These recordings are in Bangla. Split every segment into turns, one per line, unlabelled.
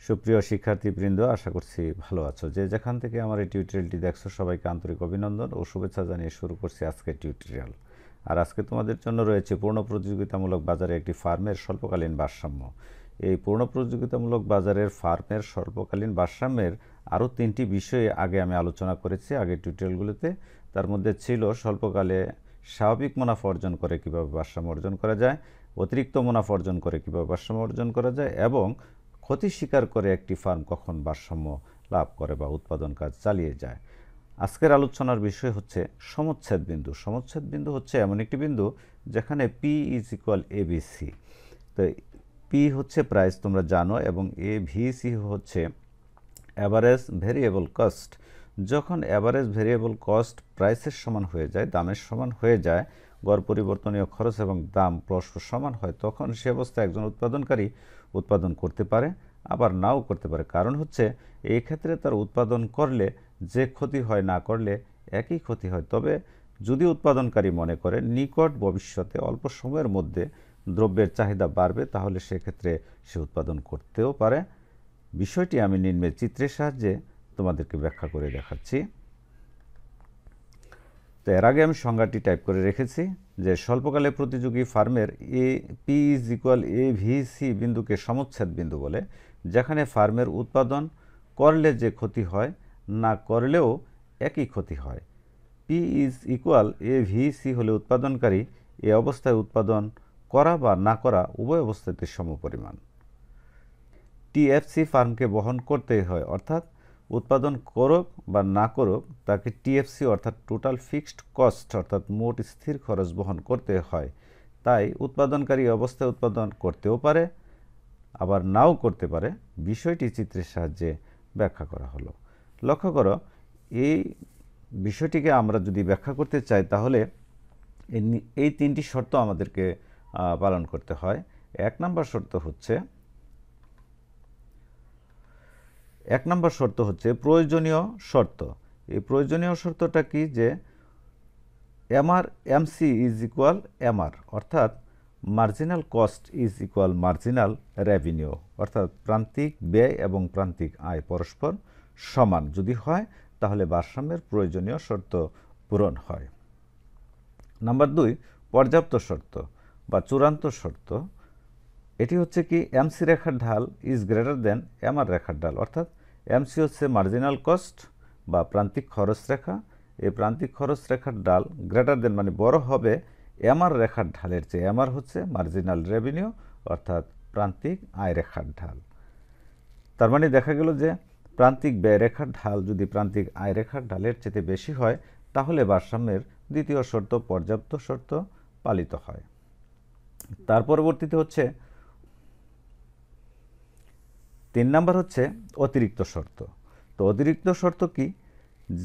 সুপ্রিয় শিক্ষার্থীবৃন্দ, আশা করছি ভালো আছো। যে যেখান থেকে আমার এই টিউটোরিয়ালটি দেখছো সবাইকে আন্তরিক অভিনন্দন ও শুভেচ্ছা জানিয়ে শুরু করছি আজকের টিউটোরিয়াল। আর আজকে তোমাদের জন্য রয়েছে পূর্ণ প্রতিযোগিতামূলক বাজারে একটি ফার্মের স্বল্পকালীন ভারসাম্য। এই পূর্ণ প্রতিযোগিতামূলক বাজারের ফার্মের স্বল্পকালীন ভারসাম্যের আরও 3টি বিষয়ে আগে আমি আলোচনা করেছি আগের টিউটোরিয়ালগুলোতে। তার মধ্যে ছিল স্বল্পকালে স্বাভাবিক মুনাফা অর্জন করে কীভাবে ভারসাম্য অর্জন করা যায়, অতিরিক্ত মুনাফা অর্জন করে কীভাবে ভারসাম্য অর্জন করা যায়, এবং ক্ষতি স্বীকার করে একটি ফার্ম কখন ভারসাম্য লাভ করে বা উৎপাদন কাজ চালিয়ে যায়। আজকের আলোচনার বিষয় হচ্ছে সমচ্ছেদ বিন্দু। সমচ্ছেদ বিন্দু হচ্ছে এমন একটি বিন্দু যেখানে পি ইজ ইকুয়াল এবিসি। তো পি হচ্ছে প্রাইস, তোমরা জানো, এবং এ ভিসি হচ্ছে অ্যাভারেজ ভেরিয়েবল কস্ট। যখন অ্যাভারেজ ভেরিয়েবল কস্ট প্রাইসের সমান হয়ে যায়, দামের সমান হয়ে যায়, গড় পরিবর্তনীয় খরচ এবং দাম পরস্পর সমান হয়, তখন সে অবস্থায় একজন উৎপাদনকারী উৎপাদন করতে পারে, আবার নাও করতে পারে। কারণ হচ্ছে এই ক্ষেত্রে তার উৎপাদন করলে যে ক্ষতি হয়, না করলে একই ক্ষতি হয়। তবে যদি উৎপাদনকারী মনে করে নিকট ভবিষ্যতে অল্প সময়ের মধ্যে দ্রব্যের চাহিদা বাড়বে, তাহলে সেক্ষেত্রে সে উৎপাদন করতেও পারে। বিষয়টি আমি নিম্নের চিত্রের সাহায্যে তোমাদেরকে ব্যাখ্যা করে দেখাচ্ছি। তো এর আগে আমি সংজ্ঞাটি টাইপ করে রেখেছি যে স্বল্পকালে প্রতিযোগী ফার্মের A P is equal A VC বিন্দুকে সমচ্ছেদ বিন্দু বলে, যেখানে ফার্মের উৎপাদন করলে যে ক্ষতি হয়, না করলেও একই ক্ষতি হয়। P is equal A VC হলে উৎপাদনকারী এ অবস্থায় উৎপাদন করা বা না করা উভয় অবস্থাতে সমপরিমাণ। টিএফসি ফার্মকে বহন করতেই হয়, অর্থাৎ উৎপাদন করুক বা না করুক তাকে টিএফসি অর্থাৎ টোটাল ফিক্সড কস্ট অর্থাৎ মোট স্থির খরচ বহন করতে হয়। তাই উৎপাদনকারী অবস্থায় উৎপাদন করতেও পারে, আবার নাও করতে পারে। বিষয়টি চিত্রের সাহায্যে ব্যাখ্যা করা হলো। লক্ষ্য করো, এই বিষয়টিকে আমরা যদি ব্যাখ্যা করতে চাই তাহলে এই 3টি শর্ত আমাদেরকে পালন করতে হয়। 1 নম্বর শর্ত হচ্ছে প্রয়োজনীয় শর্ত। এই প্রয়োজনীয় শর্তটা কি? যে এমসি ইজ ইকুয়াল এমআর, অর্থাৎ marginal cost is equal marginal revenue, অর্থাৎ প্রান্তিক ব্যয় এবং প্রান্তিক আয় পরস্পর সমান যদি হয়, তাহলে ভারসাম্যের প্রয়োজনীয় শর্ত পূরণ হয়। নাম্বার 2, পর্যাপ্ত শর্ত বা চূড়ান্ত শর্ত। এটি হচ্ছে কি এমসি রেখার ঢাল ইজ গ্রেটার দেন এমআর রেখার ঢাল, অর্থাৎ এমসি হচ্ছে মার্জিনাল কস্ট বা প্রান্তিক খরচ রেখা। এই প্রান্তিক খরচ রেখার ঢাল গ্রেটার দেন মানে বড় হবে এমআর রেখার ঢালের চেয়ে। এমআর হচ্ছে মার্জিনাল রেভিনিউ অর্থাৎ প্রান্তিক আয় রেখার ঢাল। তার মানে দেখা গেল যে প্রান্তিক ব্যয় রেখার ঢাল যদি প্রান্তিক আয় রেখার ঢালের চেয়ে বেশি হয়, তাহলে ভারসাম্যের দ্বিতীয় শর্ত পর্যাপ্ত শর্ত পালিত হয়। তার পরবর্তীতে হচ্ছে 3 নম্বর হচ্ছে অতিরিক্ত শর্ত। তো অতিরিক্ত শর্ত কি?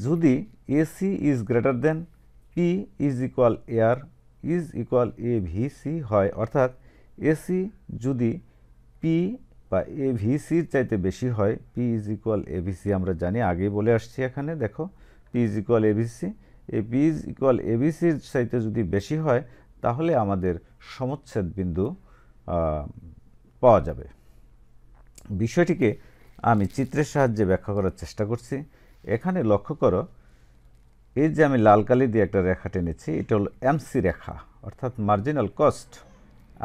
যদি AC is greater than P is equal AR is equal A VC হয়, অর্থাৎ এসি যদি পি বা এ ভিসির চাইতে বেশি হয়, P is equal A VC আমরা জানি, আগেই বলে আসছি। এখানে দেখো P is equal A VC, এই পি ইজ ইকুয়াল এ ভিসির চাইতে যদি বেশি হয়, তাহলে আমাদের সমচ্ছেদ বিন্দু পাওয়া যাবে। বিষয়টিকে আমি চিত্রের সাহায্যে ব্যাখ্যা করার চেষ্টা করছি। এখানে লক্ষ্য করো, এই যে আমি লাল কালি দিয়ে একটা রেখা টেনেছি, এটা হলো এমসি রেখা অর্থাৎ মার্জিনাল কস্ট।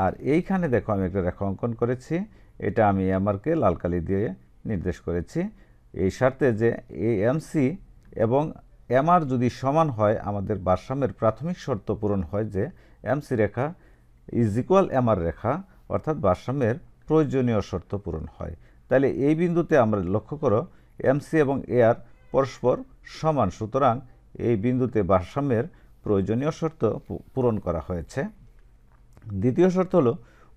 আর এইখানে দেখো আমি একটা রেখা অঙ্কন করেছি, এটা আমি এমআরকে লাল কালি দিয়ে নির্দেশ করেছি এই স্বার্থে যে এই এমসি এবং এমআর যদি সমান হয়, আমাদের ভারসাম্যের প্রাথমিক শর্ত পূরণ হয় যে এমসি রেখা ইজ ইকুয়াল এমআর রেখা, অর্থাৎ ভারসাম্যের প্রয়োজনীয় শর্ত পূরণ হয়। তাহলে এই বিন্দুতে আমরা লক্ষ্য করো এমসি এবং এআর পরস্পর সমান, সুতরাং এই বিন্দুতে ভারসাম্যের প্রয়োজনীয় শর্ত পূরণ করা হয়েছে। দ্বিতীয় শর্ত হলো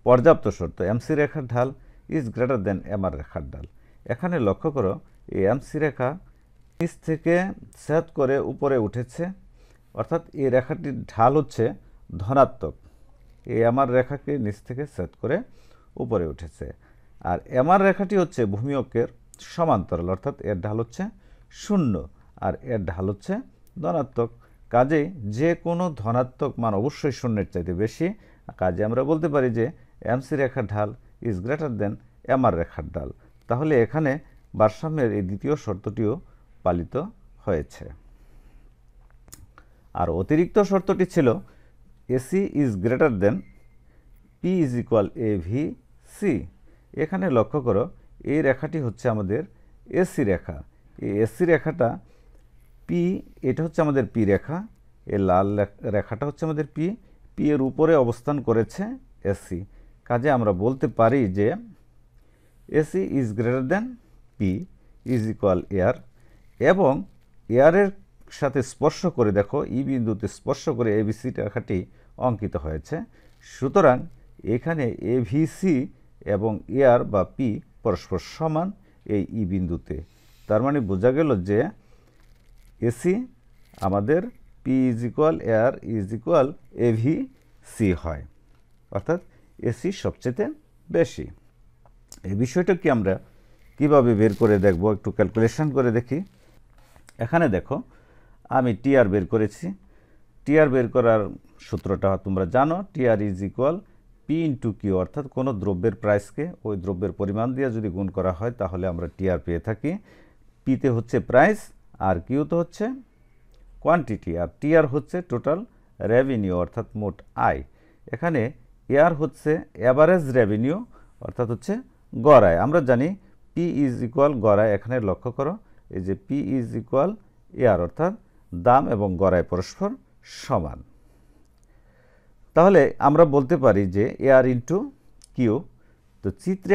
পর্যাপ্ত শর্ত। এমসি রেখার ঢাল ইজ গ্রেটার দেন এমআর রেখার ঢাল। এখানে লক্ষ্য করো এই এমসি রেখা নিচ থেকে ছেদ করে উপরে উঠেছে, অর্থাৎ এই রেখাটির ঢাল হচ্ছে ধনাত্মক। এই এমআর রেখাকে নিচ থেকে ছেদ করে উপরে উঠেছে। আর এমআর রেখাটি হচ্ছে ভূমি অক্ষের সমান্তরাল, অর্থাৎ এর ঢাল হচ্ছে 0 আর এর ঢাল হচ্ছে ধনাত্মক। কাজেই যে কোনো ধনাত্মক মান অবশ্যই 0-এর চাইতে বেশি। কাজে আমরা বলতে পারি যে এমসি রেখার ঢাল ইজ গ্রেটার দেন এমআর রেখার ঢাল। তাহলে এখানে ভারসাম্যের এই দ্বিতীয় শর্তটিও পালিত হয়েছে। আর অতিরিক্ত শর্তটি ছিল AC is greater than P is equal A V C. এখানে লক্ষ্য করো এই রেখাটি হচ্ছে আমাদের এসি রেখা। এই এসি রেখাটা পি, এটা হচ্ছে আমাদের পি রেখা, এই লাল রেখাটা হচ্ছে আমাদের পি, পি এর উপরে অবস্থান করেছে এসি। কাজে আমরা বলতে পারি যে AC is greater than P is equal air, এবং এয়ারের সাথে স্পর্শ করে দেখো ই বিন্দুতে স্পর্শ করে এবিসি রেখাটি অঙ্কিত হয়েছে। সুতরাং এখানে এভিসি এবং এয়ার বা পি পরস্পর সমান এই ই বিন্দুতে। তার মানে বোঝা গেল যে এসি আমাদের P is equal AR is equal AV C হয়, অর্থাৎ এসি সবচেয়ে বেশি। এই বিষয়টা কি আমরা কিভাবে বের করে দেখব, একটু ক্যালকুলেশন করে দেখি। এখানে দেখো আমি টিআর বের করেছি। টিআর বের করার সূত্রটা তোমরা জানো, TR is equal P into Q, অর্থাৎ কোনো দ্রব্যের প্রাইসকে ওই দ্রব্যের পরিমাণ দিয়ে যদি গুণ করা হয় তাহলে আমরা টিআর পেয়ে থাকি। পিতে হচ্ছে প্রাইস আর কিউতে হচ্ছে কোয়ান্টিটি, আর টিআর হচ্ছে টোটাল রেভিনিউ অর্থাৎ মোট আয়। এখানে এয়ার হচ্ছে অ্যাভারেজ রেভিনিউ অর্থাৎ হচ্ছে গড় আয়। আমরা জানি পি ইজ ইকুয়াল গড় আয়। এখানে লক্ষ্য করো এই যে পি ইজ ইকুয়াল এয়ার, অর্থাৎ দাম এবং গড় আয় পরস্পর সমান। তাহলে আমরা বলতে পারি যে এয়ার ইন্টু কিউ। তো চিত্রে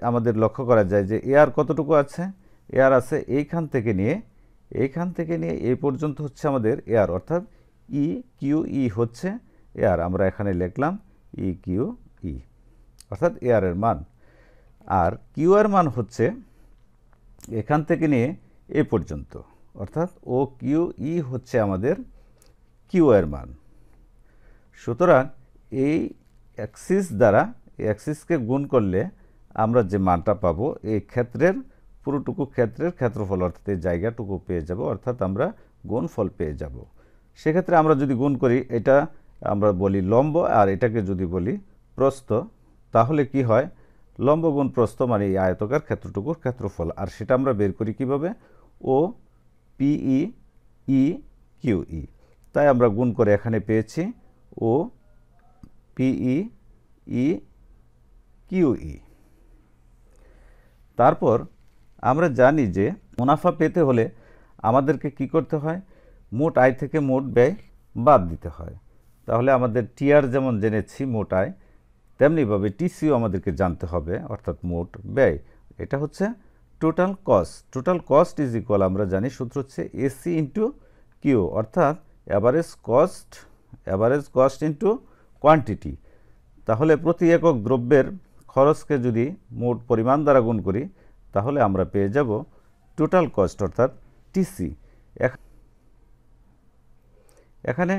আমাদের লক্ষ্য করা যায় যে এয়ার কতটুকু আছে, এয়ার আছে এইখান থেকে নিয়ে এই পর্যন্ত হচ্ছে আমাদের এয়ার, অর্থাৎ ই কিউ ই হচ্ছে এয়ার। আমরা এখানে লিখলাম ই কিউ ই, অর্থাৎ এয়ারের মান। আর কিউ এর মান হচ্ছে এখান থেকে নিয়ে এ পর্যন্ত, অর্থাৎ ও কিউ ই হচ্ছে আমাদের কিউ এর মান। সুতরাং এই অ্যাক্সিস দ্বারা এই অ্যাক্সিসকে গুণ করলে আমরা যে মানটা পাবো এই ক্ষেত্রের পুরোটুকু ক্ষেত্রের ক্ষেত্রফল অর্থাৎ এই জায়গাটুকু পেয়ে যাব, অর্থাৎ আমরা গুণফল পেয়ে যাব। সেক্ষেত্রে আমরা যদি গুণ করি, এটা আমরা বলি লম্ব আর এটাকে যদি বলি প্রস্থ, তাহলে কি হয়, লম্ব গুণ প্রস্থ মানে এই আয়তকার ক্ষেত্রটুকুর ক্ষেত্রফল। আর সেটা আমরা বের করি কিভাবে, ও পিই ই কিউ ই। তাই আমরা গুণ করে এখানে পেয়েছি ও পিই ই কিউ ই। তারপর আমরা জানি যে মুনাফা পেতে হলে আমাদেরকে কি করতে হয়, মোট আয় থেকে মোট ব্যয় বাদ দিতে হয়। তাহলে আমাদের টিআর যেমন জেনেছি মোট আয়, তেমনিভাবে টিসিও আমাদেরকে জানতে হবে, অর্থাৎ মোট ব্যয়। এটা হচ্ছে total cost. Total cost is equal আমরা জানি সূত্র হচ্ছে এসি ইন্টু কিউ, অর্থাৎ অ্যাভারেজ কস্ট ইন্টু কোয়ান্টিটি। তাহলে প্রতি একক দ্রব্যের খরচকে যদি মোট পরিমাণ দ্বারা গুণ করি তাহলে আমরা পেয়ে যাব টোটাল কস্ট অর্থাৎ টিসি। এখানে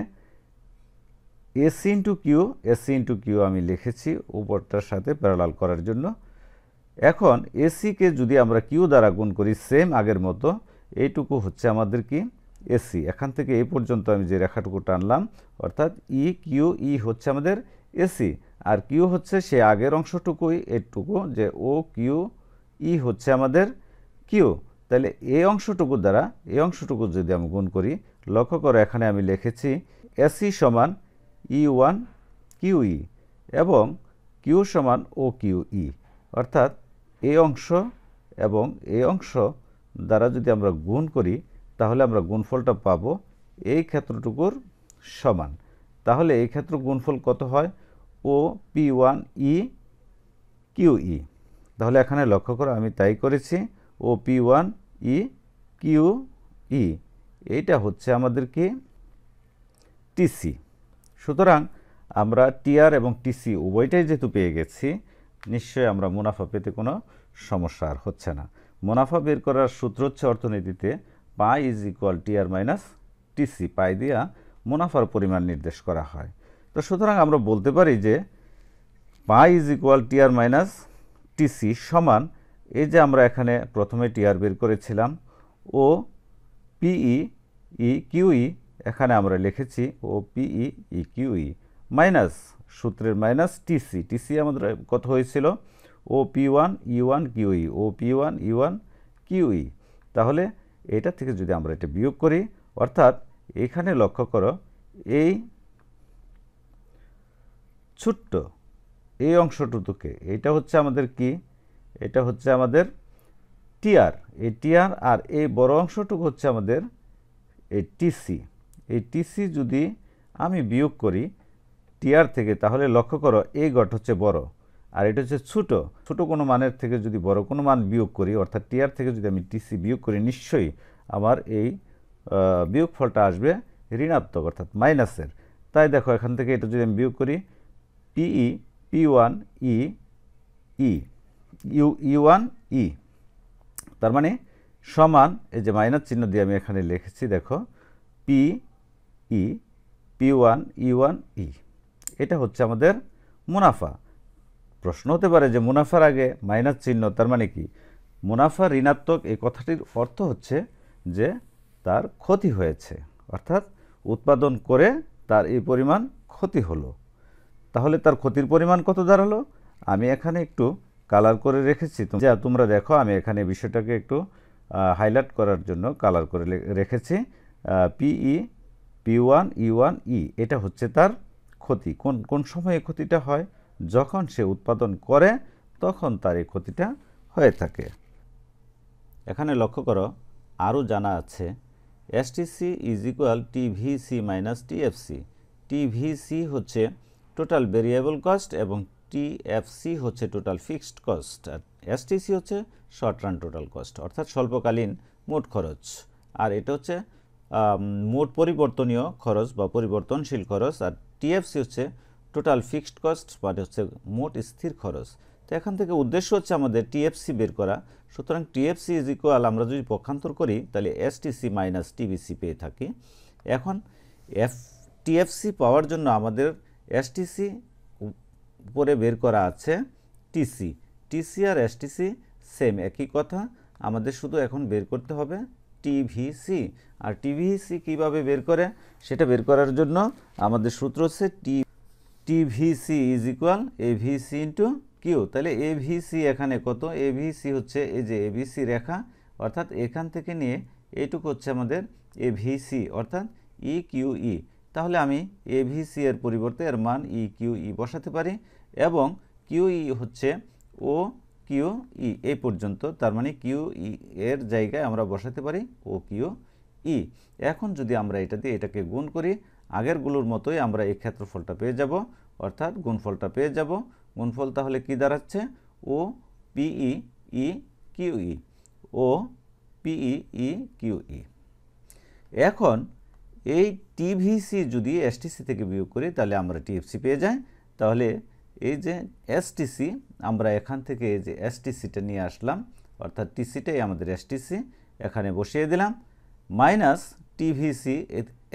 এসি ইন্টু কিউ আমি লিখেছি উপরটার সাথে প্যারালাল করার জন্য। এখন এসিকে যদি আমরা কিউ দ্বারা গুণ করি সেম আগের মতো, এইটুকু হচ্ছে আমাদের কি এসি। এখান থেকে এই পর্যন্ত আমি যে রেখাটুকু টানলাম অর্থাৎ ই কিউ ই হচ্ছে আমাদের এসি, আর কিউ হচ্ছে সে আগের অংশটুকুই এইটুকু যে ও কিউ ই হচ্ছে আমাদের কিউ। তাহলে এই অংশটুকু দ্বারা এই অংশটুকু যদি আমি গুণ করি, লক্ষ্য করো এখানে আমি লিখেছি এসি সমান ই ওয়ান কিউ ই এবং কিউ সমান ও কিউ ই, অর্থাৎ এই অংশ এবং এই অংশ দ্বারা যদি আমরা গুণ করি তাহলে আমরা গুণফলটা পাবো এই ক্ষেত্রটুকুর সমান। তাহলে এই ক্ষেত্র গুণফল কত হয়, O P one E Q E. তাহলে এখানে লক্ষ্য করো আমি তাই করেছি, O P one E Q E, এইটা হচ্ছে আমাদের কি টিসি। সুতরাং আমরা টিআর এবং টিসি উভয়টাই যেহেতু পেয়ে গেছি, নিশ্চয়ই আমরা মুনাফা পেতে কোনো সমস্যা আর হচ্ছে না। মুনাফা বের করার সূত্র হচ্ছে অর্থনীতিতে pi is equal TR minus TC. Pi দিয়া মুনাফার পরিমাণ নির্দেশ করা হয়। তো সুতরাং আমরা বলতে পারি যে pi is equal TR minus TC সমান, এই যে আমরা এখানে প্রথমে টিআর বের করেছিলাম ও পিই ই কিউই, এখানে আমরা লিখেছি ও পিই ই কিউই মাইনাস সূত্রের মাইনাস টিসি। টিসি আমাদের কত হয়েছিল, ও OP1 E1 QE, OP1 E1 QE। তাহলে এটা থেকে যদি আমরা এটা বিয়োগ করি, অর্থাৎ এখানে লক্ষ্য করো এই ছোট্ট এই অংশটুকুকে, এটা হচ্ছে আমাদের কি, এটা হচ্ছে আমাদের টিআর, এই টিআর, আর এই বড় অংশটুকু হচ্ছে আমাদের এই টিসি। এই টিসি যদি আমি বিয়োগ করি টিআর থেকে, তাহলে লক্ষ্য করো এই গট হচ্ছে বড় আর এটা হচ্ছে ছোট। ছোট কোনো মানের থেকে যদি বড় কোনো মান বিয়োগ করি, অর্থাৎ টিআর থেকে যদি আমি টিসি বিয়োগ করি, নিশ্চয়ই আমার এই বিয়োগফলটা আসবে ঋণাত্মক, অর্থাৎ মাইনাসের। তাই দেখো এখান থেকে এটা যদি আমি বিয়োগ করি পিই P1 E ই U1 E, তার মানে সমান, এই যে মাইনাস চিহ্ন দিয়ে আমি এখানে লিখেছি, দেখো PE P1 E1 E, এটা হচ্ছে আমাদের মুনাফা। প্রশ্ন হতে পারে যে মুনাফার আগে মাইনাস চিহ্ন, তার মানে কি? মুনাফা ঋণাত্মক এই কথাটির অর্থ হচ্ছে যে তার ক্ষতি হয়েছে, অর্থাৎ উৎপাদন করে তার এই পরিমাণ ক্ষতি হলো। তাহলে তার ক্ষতির পরিমাণ কত দাঁড়ালো? আমি এখানে একটু কালার করে রেখেছি, যা তোমরা দেখো, আমি এখানে বিষয়টাকে একটু হাইলাইট করার জন্য কালার করে রেখেছি। PE P1 E1 E, এটা হচ্ছে তার ক্ষতি। কোন কোন সময়ে ক্ষতিটা হয়? যখন সে উৎপাদন করে তখন তার এই ক্ষতিটা হয়ে থাকে। এখানে লক্ষ্য করো আরও জানা আছে, STC is equal TVC minus TFC। TVC হচ্ছে টোটাল ভেরিয়েবল কস্ট এবং TFC হচ্ছে টোটাল ফিক্সড কস্ট, আর STC হচ্ছে শর্ট রান টোটাল কস্ট, অর্থাৎ স্বল্পকালীন মোট খরচ, আর এটা হচ্ছে মোট পরিবর্তনীয় খরচ বা পরিবর্তনশীল খরচ, আর TFC হচ্ছে টোটাল ফিক্সড কস্ট বা হচ্ছে মোট স্থির খরচ। তো এখান থেকে উদ্দেশ্য হচ্ছে আমাদের TFC বের করা। সুতরাং TFC ইজ ইকুয়াল, আমরা যদি পক্ষান্তর করি তাহলে STC মাইনাস TVC পেয়ে থাকি। এখন TFC পাওয়ার জন্য আমাদের STC উপরে বের করা আছে TC আর STC সেম একই কথা, আমাদের শুধু এখন বের করতে হবে TVC। আর TVC কিভাবে বের করে সেটা বের করার জন্য আমাদের সূত্র হচ্ছে TVC is equal AVC into Q. তাহলে AVC এখানে কত? AVC হচ্ছে এই যে ABC রেখা, অর্থাৎ এখান থেকে নিয়ে এইটুকু হচ্ছে আমাদের AVC, অর্থাৎ EQE। তাহলে আমি AVC এর পরিবর্তে এর মান EQE বসাতে পারি, এবং QE হচ্ছে OQE এই পর্যন্ত, তার মানে QE এর জায়গায় আমরা বসাতে পারি OQE। এখন যদি আমরা এটা দিয়ে এটাকে গুণ করি, আগেরগুলোর মতোই আমরা এই ক্ষেত্রফলটা পেয়ে যাব, অর্থাৎ গুণফলটা পেয়ে যাব। গুণফল তাহলে কি দাঁড়াচ্ছে? OPE QE, OPE QE। এখন এই TVC যদি STC থেকে বিয়োগ করি তাহলে আমরা TFC পেয়ে যাই। তাহলে এই যে STC, আমরা এখান থেকে এই যে STCটা নিয়ে আসলাম, অর্থাৎ TCটাই আমাদের STC, এখানে বসিয়ে দিলাম, মাইনাস TVC,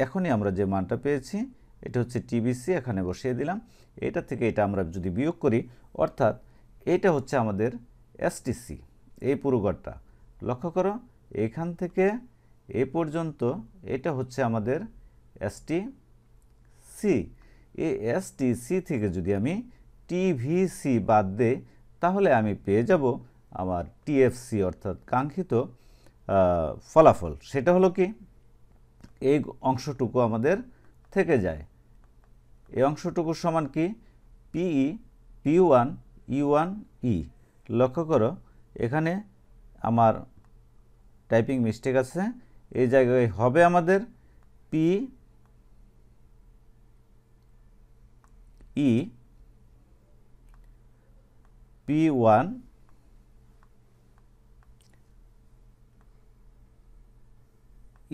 এখনই আমরা যে মানটা পেয়েছি এটা হচ্ছে TVC, এখানে বসিয়ে দিলাম। এটা থেকে এটা আমরা যদি বিয়োগ করি, অর্থাৎ এটা হচ্ছে আমাদের STC, এই পুরো ঘরটা লক্ষ্য করো, এখান থেকে এ পর্যন্ত এটা হচ্ছে আমাদের STC। এই STC থেকে যদি আমি TVC বাদ দেই তাহলে আমি পেয়ে যাব আমার TFC, অর্থাৎ কাঙ্ক্ষিত ফলাফল। সেটা হলো কি, এই অংশটুকু আমাদের থেকে যায়। এই অংশটুকু সমান কি? PE P1 E1 E। লক্ষ্য করো এখানে আমার টাইপিং মিস্টেক আছে, এই জায়গায় হবে আমাদের PE P1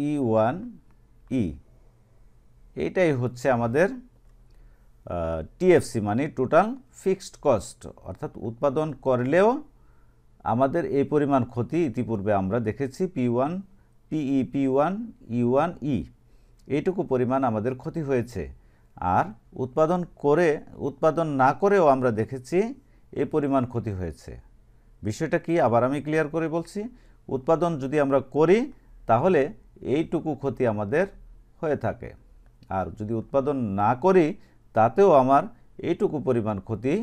E1 E, এইটাই হচ্ছে আমাদের TFC, মানে টোটাল ফিক্সড কস্ট, অর্থাৎ উৎপাদন করলেও আমাদের এই পরিমাণ ক্ষতি ইতিপূর্বে আমরা দেখেছি PE P1 E1 E, এইটুকু পরিমাণ আমাদের ক্ষতি হয়েছে। আর উৎপাদন না করেও আমরা দেখেছি এই পরিমাণ ক্ষতি হয়েছে। বিষয়টা কি আবার আমি ক্লিয়ার করে বলছি, উৎপাদন যদি আমরা করি তাহলে এইটুকু ক্ষতি আমাদের হয়ে থাকে, আর যদি উৎপাদন না করি তাতেও আমার এইটুকু পরিমাণ ক্ষতি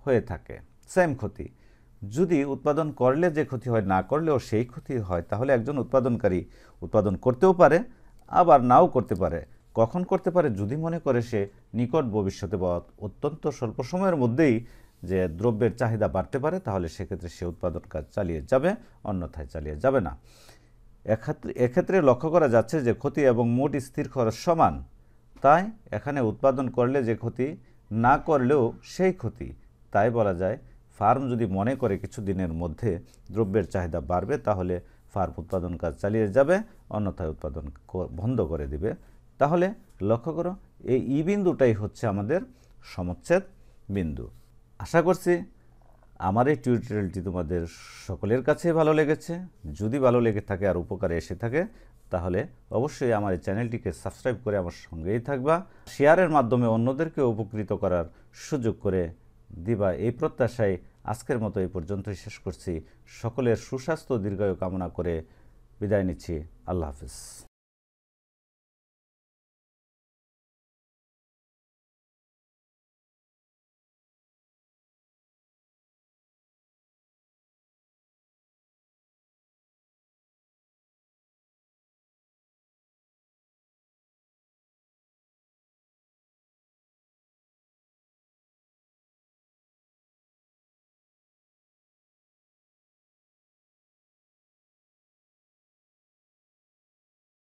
হয়ে থাকে, সেম ক্ষতি। যদি উৎপাদন করলে যে ক্ষতি হয়, না করলেও সেই ক্ষতি হয়, তাহলে একজন উৎপাদনকারী উৎপাদন করতেও পারে আবার নাও করতে পারে। কখন করতে পারে? যদি মনে করে সে নিকট ভবিষ্যতে বা অত্যন্ত স্বল্প সময়ের মধ্যেই যে দ্রব্যের চাহিদা বাড়তে পারে, তাহলে সেক্ষেত্রে সে উৎপাদন কাজ চালিয়ে যাবে, অন্যথায় চালিয়ে যাবে না। এক্ষেত্রে লক্ষ্য করা যাচ্ছে যে ক্ষতি এবং মোট স্থির খরচ সমান, তাই এখানে উৎপাদন করলে যে ক্ষতি, না করলেও সেই ক্ষতি। তাই বলা যায় ফার্ম যদি মনে করে কিছু দিনের মধ্যে দ্রব্যের চাহিদা বাড়বে, তাহলে ফার্ম উৎপাদন কাজ চালিয়ে যাবে, অন্যথায় উৎপাদন বন্ধ করে দিবে। তাহলে লক্ষ্য করো, এই ই বিন্দুটাই হচ্ছে আমাদের সমচ্ছেদ বিন্দু। আশা করছি আমার এই টিউটোরিয়ালটি তোমাদের সকলের কাছে ভালো লেগেছে। যদি ভালো লেগে থাকে আর উপকারে এসে থাকে, তাহলে অবশ্যই আমার এই চ্যানেলটিকে সাবস্ক্রাইব করে আমার সঙ্গেই থাকবা। শেয়ারের মাধ্যমে অন্যদেরকে উপকৃত করার সুযোগ করে দিবা, এই প্রত্যাশায় আজকের মতো এই পর্যন্তই শেষ করছি। সকলের সুস্বাস্থ্য দীর্ঘায়ু কামনা করে বিদায় নিচ্ছি। আল্লাহ হাফেজ।